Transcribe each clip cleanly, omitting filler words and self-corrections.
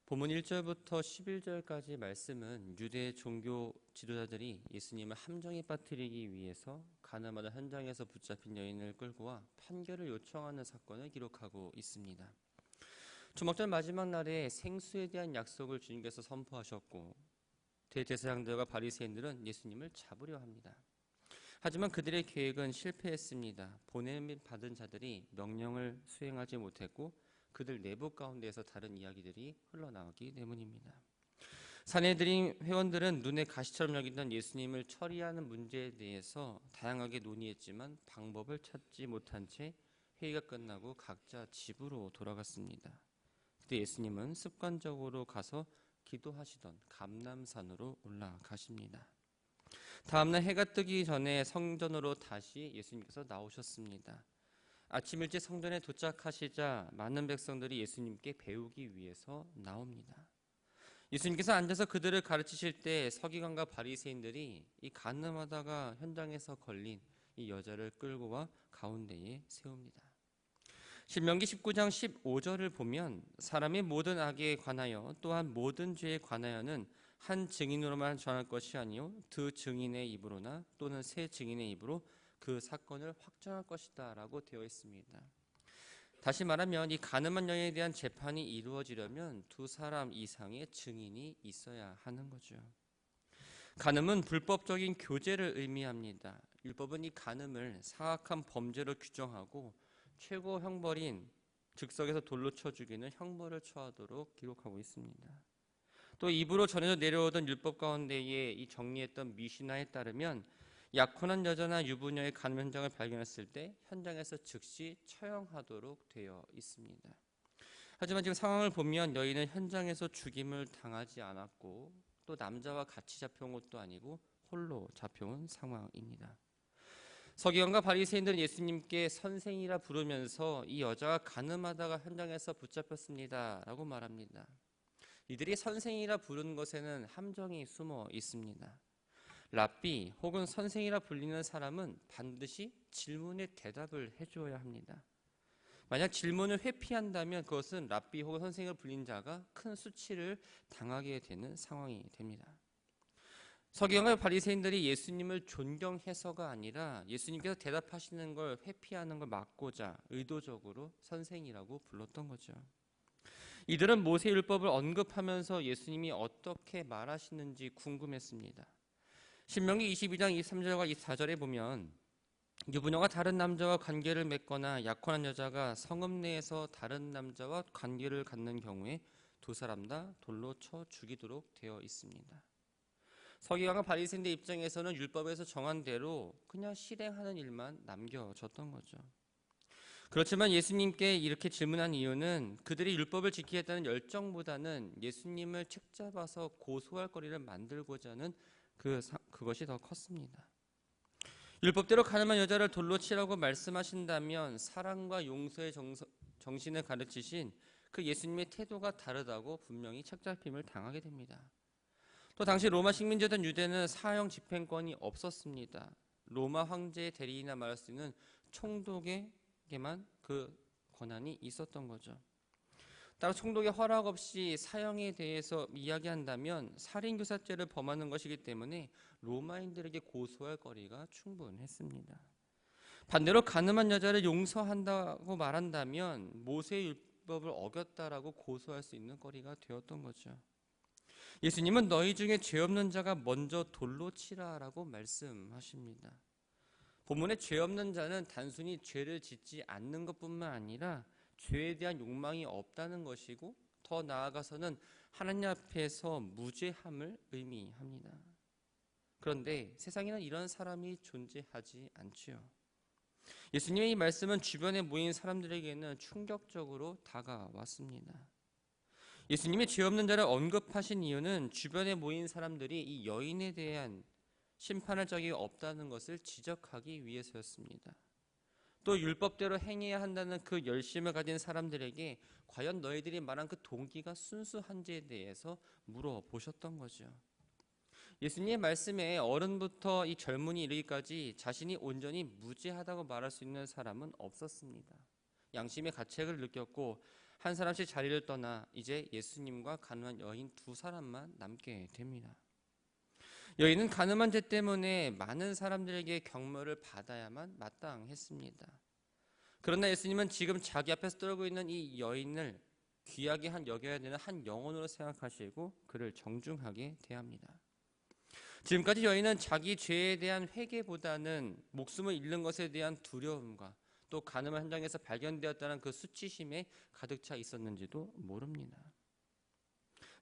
본문 1절부터 11절까지 말씀은 유대 종교 지도자들이 예수님을 함정에 빠뜨리기 위해서 가나마다 현장에서 붙잡힌 여인을 끌고 와 판결을 요청하는 사건을 기록하고 있습니다. 초막절 마지막 날에 생수에 대한 약속을 주님께서 선포하셨고 대제사장들과 바리새인들은 예수님을 잡으려 합니다. 하지만 그들의 계획은 실패했습니다. 보냄 받은 자들이 명령을 수행하지 못했고 그들 내부 가운데에서 다른 이야기들이 흘러나오기 때문입니다. 산헤드린 회원들은 눈에 가시처럼 여기던 예수님을 처리하는 문제에 대해서 다양하게 논의했지만 방법을 찾지 못한 채 회의가 끝나고 각자 집으로 돌아갔습니다. 그때 예수님은 습관적으로 가서 기도하시던 감람산으로 올라가십니다. 다음날 해가 뜨기 전에 성전으로 다시 예수님께서 나오셨습니다. 아침 일찍 성전에 도착하시자 많은 백성들이 예수님께 배우기 위해서 나옵니다. 예수님께서 앉아서 그들을 가르치실 때 서기관과 바리새인들이 이 간음하다가 현장에서 걸린 이 여자를 끌고 와 가운데에 세웁니다. 신명기 19장 15절을 보면 사람의 모든 악에 관하여 또한 모든 죄에 관하여는 한 증인으로만 전할 것이 아니요 두 증인의 입으로나 또는 세 증인의 입으로 그 사건을 확정할 것이다 라고 되어 있습니다. 다시 말하면 이 간음한 여인에 대한 재판이 이루어지려면 두 사람 이상의 증인이 있어야 하는 거죠. 간음은 불법적인 교제를 의미합니다. 율법은 이 간음을 사악한 범죄로 규정하고 최고 형벌인 즉석에서 돌로 쳐 죽이는 형벌을 처하도록 기록하고 있습니다. 또 입으로 전해져 내려오던 율법 가운데에 이 정리했던 미시나에 따르면 약혼한 여자나 유부녀의 간음 현장을 발견했을 때 현장에서 즉시 처형하도록 되어 있습니다. 하지만 지금 상황을 보면 여인은 현장에서 죽임을 당하지 않았고 또 남자와 같이 잡혀온 것도 아니고 홀로 잡혀온 상황입니다. 서기관과 바리새인들은 예수님께 선생이라 부르면서 이 여자가 간음하다가 현장에서 붙잡혔습니다 라고 말합니다. 이들이 선생이라 부르는 것에는 함정이 숨어 있습니다. 랍비 혹은 선생이라 불리는 사람은 반드시 질문에 대답을 해줘야 합니다. 만약 질문을 회피한다면 그것은 랍비 혹은 선생을 불린 자가 큰 수치를 당하게 되는 상황이 됩니다. 서기관과 바리새인들이 예수님을 존경해서가 아니라 예수님께서 대답하시는 걸 회피하는 걸 막고자 의도적으로 선생이라고 불렀던 거죠. 이들은 모세율법을 언급하면서 예수님이 어떻게 말하시는지 궁금했습니다. 신명기 22장 23절과 24절에 보면 유부녀가 다른 남자와 관계를 맺거나 약혼한 여자가 성읍 내에서 다른 남자와 관계를 갖는 경우에 두 사람 다 돌로 쳐 죽이도록 되어 있습니다. 서기관과 바리새인들 입장에서는 율법에서 정한 대로 그냥 실행하는 일만 남겨졌던 거죠. 그렇지만 예수님께 이렇게 질문한 이유는 그들이 율법을 지키겠다는 열정보다는 예수님을 책잡아서 고소할 거리를 만들고자 하는 그것이 더 컸습니다. 율법대로 가늠한 여자를 돌로 치라고 말씀하신다면 사랑과 용서의 정신을 가르치신 그 예수님의 태도가 다르다고 분명히 책잡힘을 당하게 됩니다. 또 당시 로마 식민지였던 유대는 사형 집행권이 없었습니다. 로마 황제의 대리인이나 말할 수 있는 총독에게만 그 권한이 있었던 거죠. 따라 총독의 허락 없이 사형에 대해서 이야기한다면 살인교사죄를 범하는 것이기 때문에 로마인들에게 고소할 거리가 충분했습니다. 반대로 간음한 여자를 용서한다고 말한다면 모세의 율법을 어겼다라고 고소할 수 있는 거리가 되었던 거죠. 예수님은 너희 중에 죄 없는 자가 먼저 돌로 치라라고 말씀하십니다. 본문에 죄 없는 자는 단순히 죄를 짓지 않는 것뿐만 아니라 죄에 대한 욕망이 없다는 것이고 더 나아가서는 하나님 앞에서 무죄함을 의미합니다. 그런데 세상에는 이런 사람이 존재하지 않지요. 예수님의 이 말씀은 주변에 모인 사람들에게는 충격적으로 다가왔습니다. 예수님이 죄 없는 자를 언급하신 이유는 주변에 모인 사람들이 이 여인에 대한 심판할 적이 없다는 것을 지적하기 위해서였습니다. 또 율법대로 행해야 한다는 그 열심을 가진 사람들에게 과연 너희들이 말한 그 동기가 순수한지에 대해서 물어보셨던 거죠. 예수님의 말씀에 어른부터 이 젊은이 이르기까지 자신이 온전히 무죄하다고 말할 수 있는 사람은 없었습니다. 양심의 가책을 느꼈고 한 사람씩 자리를 떠나 이제 예수님과 가늠한 여인 두 사람만 남게 됩니다. 여인은 가늠한 죄 때문에 많은 사람들에게 경멸을 받아야만 마땅했습니다. 그러나 예수님은 지금 자기 앞에서 떨고 있는 이 여인을 귀하게 여겨야 되는 한 영혼으로 생각하시고 그를 정중하게 대합니다. 지금까지 여인은 자기 죄에 대한 회개보다는 목숨을 잃는 것에 대한 두려움과 또 가늠한 현장에서 발견되었다는 그 수치심에 가득 차 있었는지도 모릅니다.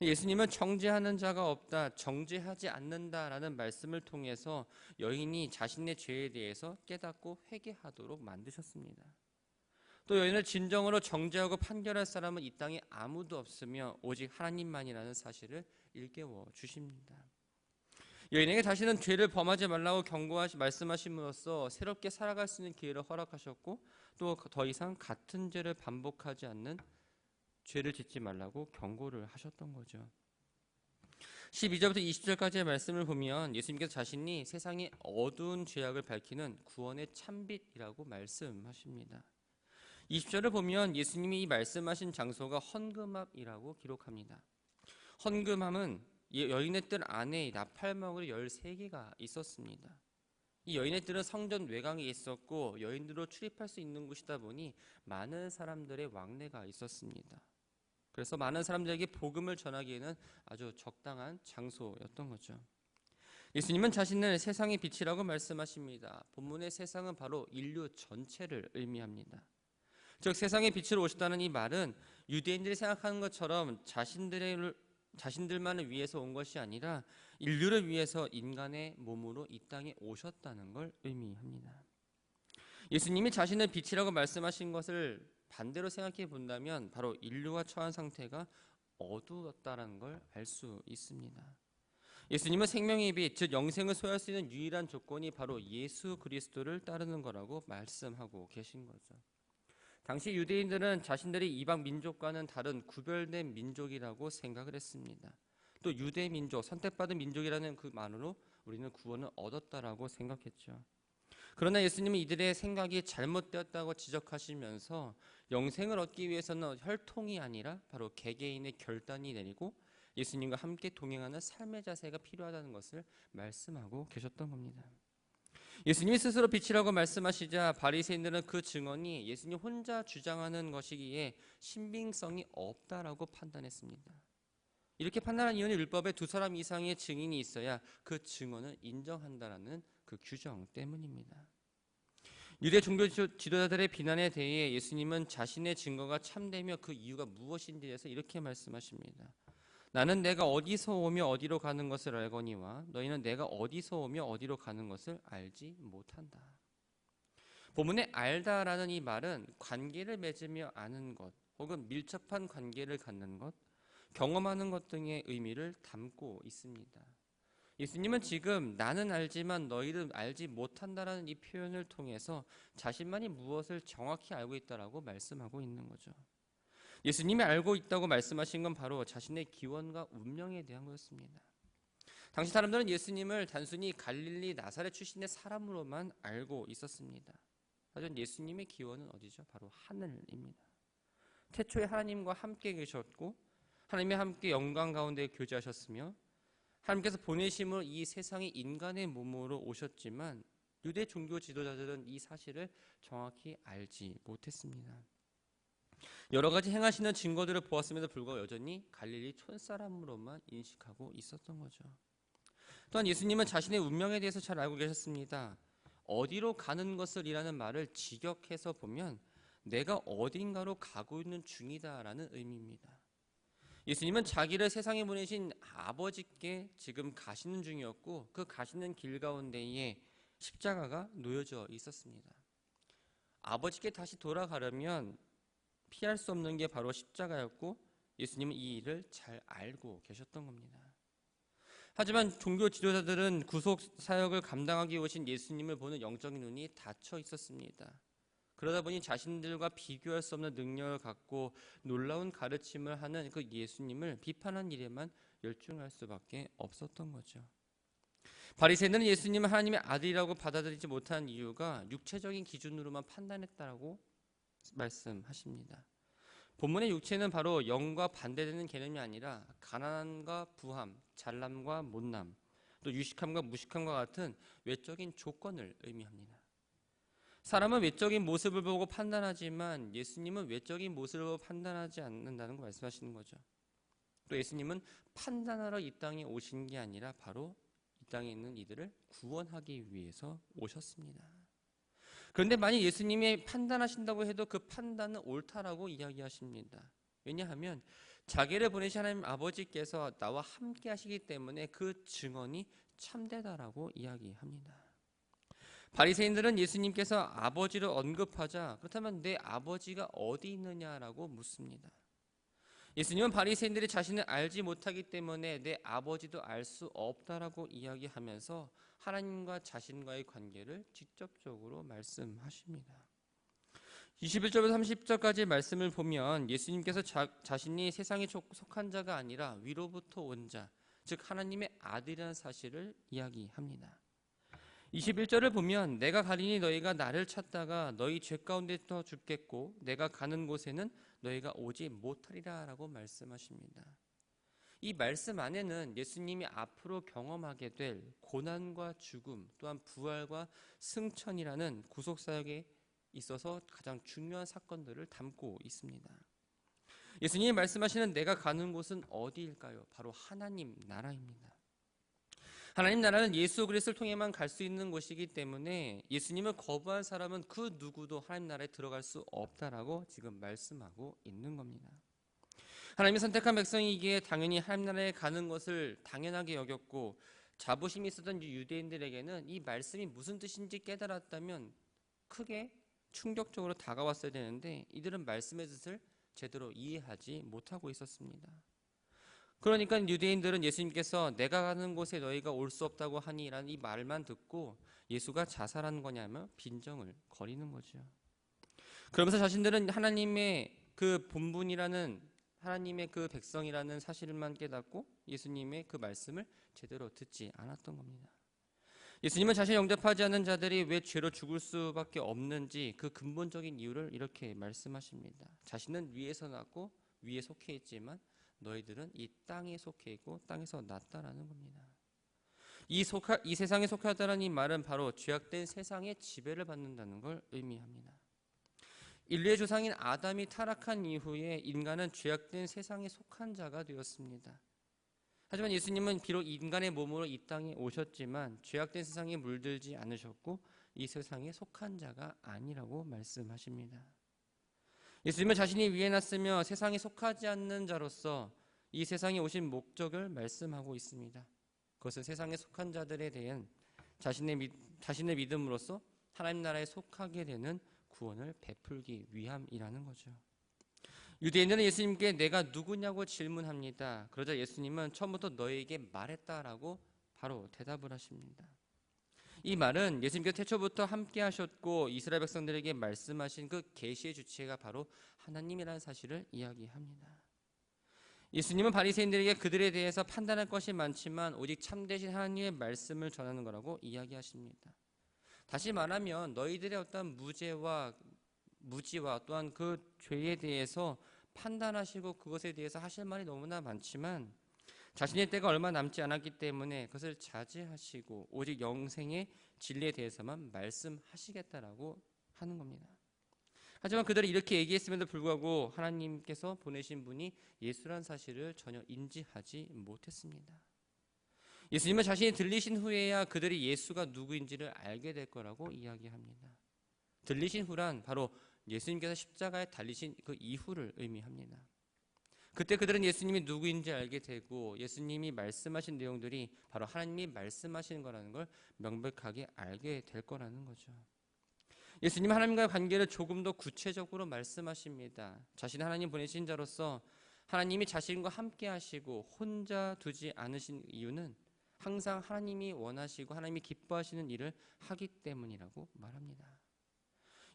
예수님은 정죄하는 자가 없다, 정죄하지 않는다라는 말씀을 통해서 여인이 자신의 죄에 대해서 깨닫고 회개하도록 만드셨습니다. 또 여인을 진정으로 정죄하고 판결할 사람은 이 땅에 아무도 없으며 오직 하나님만이라는 사실을 일깨워 주십니다. 여인에게 다시는 죄를 범하지 말라고 말씀하심으로써 새롭게 살아갈 수 있는 기회를 허락하셨고 또 더 이상 같은 죄를 반복하지 않는 죄를 짓지 말라고 경고를 하셨던 거죠. 12절부터 20절까지의 말씀을 보면 예수님께서 자신이 세상의 어두운 죄악을 밝히는 구원의 참빛이라고 말씀하십니다. 20절을 보면 예수님이 이 말씀하신 장소가 헌금함이라고 기록합니다. 헌금함은 여인의 뜰 안에 나팔망울이 13개가 있었습니다. 이 여인의 뜰은 성전 외곽에 있었고 여인들로 출입할 수 있는 곳이다 보니 많은 사람들의 왕래가 있었습니다. 그래서 많은 사람들에게 복음을 전하기에는 아주 적당한 장소였던 거죠. 예수님은 자신을 세상의 빛이라고 말씀하십니다. 본문의 세상은 바로 인류 전체를 의미합니다. 즉 세상의 빛으로 오셨다는 이 말은 유대인들이 생각하는 것처럼 자신들만을 위해서 온 것이 아니라 인류를 위해서 인간의 몸으로 이 땅에 오셨다는 걸 의미합니다. 예수님이 자신을 빛이라고 말씀하신 것을 반대로 생각해 본다면 바로 인류가 처한 상태가 어두웠다는 걸 알 수 있습니다. 예수님은 생명의 빛, 즉 영생을 소유할 수 있는 유일한 조건이 바로 예수 그리스도를 따르는 거라고 말씀하고 계신 거죠. 당시 유대인들은 자신들이 이방 민족과는 다른 구별된 민족이라고 생각을 했습니다. 또 유대 민족, 선택받은 민족이라는 그 말로 우리는 구원을 얻었다라고 생각했죠. 그러나 예수님은 이들의 생각이 잘못되었다고 지적하시면서 영생을 얻기 위해서는 혈통이 아니라 바로 개개인의 결단이 내리고 예수님과 함께 동행하는 삶의 자세가 필요하다는 것을 말씀하고 계셨던 겁니다. 예수님이 스스로 빛이라고 말씀하시자 바리새인들은 그 증언이 예수님 혼자 주장하는 것이기에 신빙성이 없다라고 판단했습니다. 이렇게 판단한 이유는 율법에 두 사람 이상의 증인이 있어야 그 증언을 인정한다라는 그 규정 때문입니다. 유대 종교 지도자들의 비난에 대해 예수님은 자신의 증거가 참되며 그 이유가 무엇인지에 대해서 이렇게 말씀하십니다. 나는 내가 어디서 오며 어디로 가는 것을 알거니와 너희는 내가 어디서 오며 어디로 가는 것을 알지 못한다. 본문에 알다라는 이 말은 관계를 맺으며 아는 것 혹은 밀접한 관계를 갖는 것, 경험하는 것 등의 의미를 담고 있습니다. 예수님은 지금 나는 알지만 너희는 알지 못한다라는 이 표현을 통해서 자신만이 무엇을 정확히 알고 있다라고 말씀하고 있는 거죠. 예수님이 알고 있다고 말씀하신 건 바로 자신의 기원과 운명에 대한 거였습니다. 당시 사람들은 예수님을 단순히 갈릴리 나사렛 출신의 사람으로만 알고 있었습니다. 하지만 예수님의 기원은 어디죠? 바로 하늘입니다. 태초에 하나님과 함께 계셨고 하나님과 함께 영광 가운데 교제하셨으며 하나님께서 보내심으로 이 세상에 인간의 몸으로 오셨지만 유대 종교 지도자들은 이 사실을 정확히 알지 못했습니다. 여러 가지 행하시는 증거들을 보았음에도 불구하고 여전히 갈릴리 촌사람으로만 인식하고 있었던 거죠. 또한 예수님은 자신의 운명에 대해서 잘 알고 계셨습니다. 어디로 가는 것을 이라는 말을 직역해서 보면 내가 어딘가로 가고 있는 중이다라는 의미입니다. 예수님은 자기를 세상에 보내신 아버지께 지금 가시는 중이었고 그 가시는 길 가운데에 십자가가 놓여져 있었습니다. 아버지께 다시 돌아가려면 피할 수 없는 게 바로 십자가였고 예수님은 이 일을 잘 알고 계셨던 겁니다. 하지만 종교 지도자들은 구속 사역을 감당하기 오신 예수님을 보는 영적인 눈이 닫혀 있었습니다. 그러다 보니 자신들과 비교할 수 없는 능력을 갖고 놀라운 가르침을 하는 그 예수님을 비판한 일에만 열중할 수밖에 없었던 거죠. 바리새인들은 예수님을 하나님의 아들이라고 받아들이지 못한 이유가 육체적인 기준으로만 판단했다라고 말씀하십니다. 본문의 육체는 바로 영과 반대되는 개념이 아니라 가난함과 부함, 잘남과 못남, 또 유식함과 무식함과 같은 외적인 조건을 의미합니다. 사람은 외적인 모습을 보고 판단하지만 예수님은 외적인 모습을 보고 판단하지 않는다는 걸 말씀하시는 거죠. 또 예수님은 판단하러 이 땅에 오신 게 아니라 바로 이 땅에 있는 이들을 구원하기 위해서 오셨습니다. 그런데 만약 예수님이 판단하신다고 해도 그 판단은 옳다라고 이야기하십니다. 왜냐하면 자기를 보내신 하나님 아버지께서 나와 함께 하시기 때문에 그 증언이 참되다라고 이야기합니다. 바리새인들은 예수님께서 아버지를 언급하자 그렇다면 내 아버지가 어디 있느냐라고 묻습니다. 예수님은 바리새인들이 자신을 알지 못하기 때문에 내 아버지도 알 수 없다라고 이야기하면서 하나님과 자신과의 관계를 직접적으로 말씀하십니다. 21절부터 30절까지 말씀을 보면 예수님께서 자신이 세상에 속한 자가 아니라 위로부터 온 자, 즉 하나님의 아들이라는 사실을 이야기합니다. 21절을 보면 내가 가리니 너희가 나를 찾다가 너희 죄 가운데서 죽겠고 내가 가는 곳에는 너희가 오지 못하리라 라고 말씀하십니다. 이 말씀 안에는 예수님이 앞으로 경험하게 될 고난과 죽음 또한 부활과 승천이라는 구속사역에 있어서 가장 중요한 사건들을 담고 있습니다. 예수님이 말씀하시는 내가 가는 곳은 어디일까요? 바로 하나님 나라입니다. 하나님 나라는 예수 그리스도를 통해만 갈 수 있는 곳이기 때문에 예수님을 거부한 사람은 그 누구도 하나님 나라에 들어갈 수 없다라고 지금 말씀하고 있는 겁니다. 하나님이 선택한 백성이기에 당연히 하나님 나라에 가는 것을 당연하게 여겼고 자부심이 있었던 유대인들에게는 이 말씀이 무슨 뜻인지 깨달았다면 크게 충격적으로 다가왔어야 되는데 이들은 말씀의 뜻을 제대로 이해하지 못하고 있었습니다. 그러니까 유대인들은 예수님께서 내가 가는 곳에 너희가 올 수 없다고 하니라는 이 말만 듣고 예수가 자살한 거냐며 빈정을 거리는 거죠. 그러면서 자신들은 하나님의 그 본분이라는 하나님의 그 백성이라는 사실만 깨닫고 예수님의 그 말씀을 제대로 듣지 않았던 겁니다. 예수님은 자신을 영접하지 않는 자들이 왜 죄로 죽을 수밖에 없는지 그 근본적인 이유를 이렇게 말씀하십니다. 자신은 위에서 났고 위에 속해 있지만 너희들은 이 땅에 속해 있고 땅에서 났다라는 겁니다. 이 세상에 속하다라는 이 말은 바로 죄악된 세상의 지배를 받는다는 걸 의미합니다. 인류의 조상인 아담이 타락한 이후에 인간은 죄악된 세상에 속한 자가 되었습니다. 하지만 예수님은 비록 인간의 몸으로 이 땅에 오셨지만 죄악된 세상에 물들지 않으셨고 이 세상에 속한 자가 아니라고 말씀하십니다. 예수님은 자신이 위에 났으며 세상에 속하지 않는 자로서 이 세상에 오신 목적을 말씀하고 있습니다. 그것은 세상에 속한 자들에 대한 자신의 믿음으로써 하나님 나라에 속하게 되는 구원을 베풀기 위함이라는 거죠. 유대인들은 예수님께 내가 누구냐고 질문합니다. 그러자 예수님은 처음부터 너에게 말했다라고 바로 대답을 하십니다. 이 말은 예수님께서 태초부터 함께 하셨고 이스라엘 백성들에게 말씀하신 그 계시의 주체가 바로 하나님이라는 사실을 이야기합니다. 예수님은 바리새인들에게 그들에 대해서 판단할 것이 많지만 오직 참되신 하나님의 말씀을 전하는 거라고 이야기하십니다. 다시 말하면 너희들의 어떤 무지와 또한 그 죄에 대해서 판단하시고 그것에 대해서 하실 말이 너무나 많지만 자신의 때가 얼마 남지 않았기 때문에 그것을 자제하시고 오직 영생의 진리에 대해서만 말씀하시겠다라고 하는 겁니다. 하지만 그들이 이렇게 얘기했음에도 불구하고 하나님께서 보내신 분이 예수란 사실을 전혀 인지하지 못했습니다. 예수님은 자신이 들리신 후에야 그들이 예수가 누구인지를 알게 될 거라고 이야기합니다. 들리신 후란 바로 예수님께서 십자가에 달리신 그 이후를 의미합니다. 그때 그들은 예수님이 누구인지 알게 되고 예수님이 말씀하신 내용들이 바로 하나님이 말씀하시는 거라는 걸 명백하게 알게 될 거라는 거죠. 예수님 하나님과의 관계를 조금 더 구체적으로 말씀하십니다. 자신 하나님 보내신 자로서 하나님이 자신과 함께 하시고 혼자 두지 않으신 이유는 항상 하나님이 원하시고 하나님이 기뻐하시는 일을 하기 때문이라고 말합니다.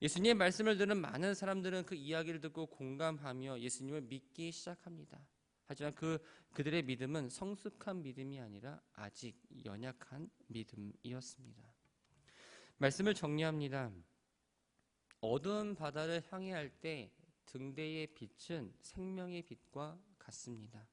예수님의 말씀을 들은 많은 사람들은 그 이야기를 듣고 공감하며 예수님을 믿기 시작합니다. 하지만 그들의 믿음은 성숙한 믿음이 아니라 아직 연약한 믿음이었습니다. 말씀을 정리합니다. 어두운 바다를 항해할 때 등대의 빛은 생명의 빛과 같습니다.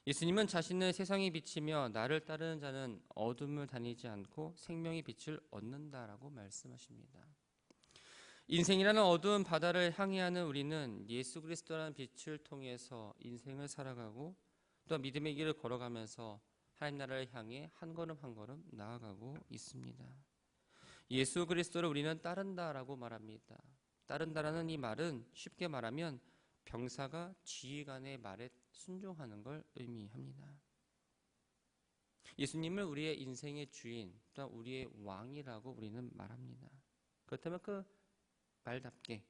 예수님은 자신을 세상에 비치며 나를 따르는 자는 어둠을 다니지 않고 생명의 빛을 얻는다라고 말씀하십니다. 인생이라는 어두운 바다를 향해하는 우리는 예수 그리스도라는 빛을 통해서 인생을 살아가고 또 믿음의 길을 걸어가면서 하나님 나라를 향해 한 걸음 한 걸음 나아가고 있습니다. 예수 그리스도를 우리는 따른다라고 말합니다. 따른다라는 이 말은 쉽게 말하면 병사가 지휘관의 말에 순종하는 걸 의미합니다. 예수님을 우리의 인생의 주인, 또한 우리의 왕이라고 우리는 말합니다. 그렇다면 그 말답게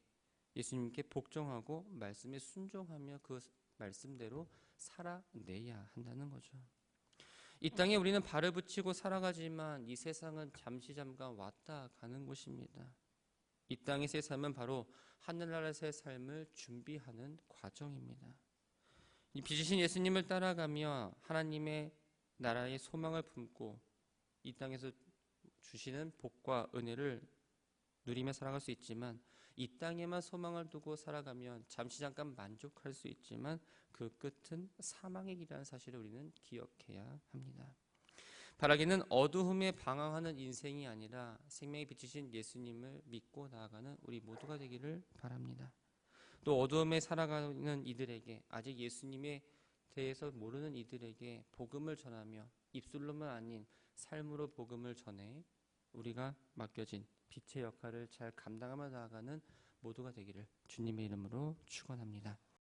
예수님께 복종하고 말씀에 순종하며 그 말씀대로 살아내야 한다는 거죠. 이 땅에 우리는 발을 붙이고 살아가지만 이 세상은 잠시 잠깐 왔다 가는 곳입니다. 이 땅의 새 삶은 바로 하늘나라의 삶을 준비하는 과정입니다. 이 빚으신 예수님을 따라가며 하나님의 나라의 소망을 품고 이 땅에서 주시는 복과 은혜를 누리며 살아갈 수 있지만 이 땅에만 소망을 두고 살아가면 잠시 잠깐 만족할 수 있지만 그 끝은 사망의 길이라는 사실을 우리는 기억해야 합니다. 바라기는 어두움에 방황하는 인생이 아니라 생명의 빛이신 예수님을 믿고 나아가는 우리 모두가 되기를 바랍니다. 또 어두움에 살아가는 이들에게 아직 예수님에 대해서 모르는 이들에게 복음을 전하며 입술로만 아닌 삶으로 복음을 전해 우리가 맡겨진 빛의 역할을 잘 감당하며 나아가는 모두가 되기를 주님의 이름으로 축원합니다.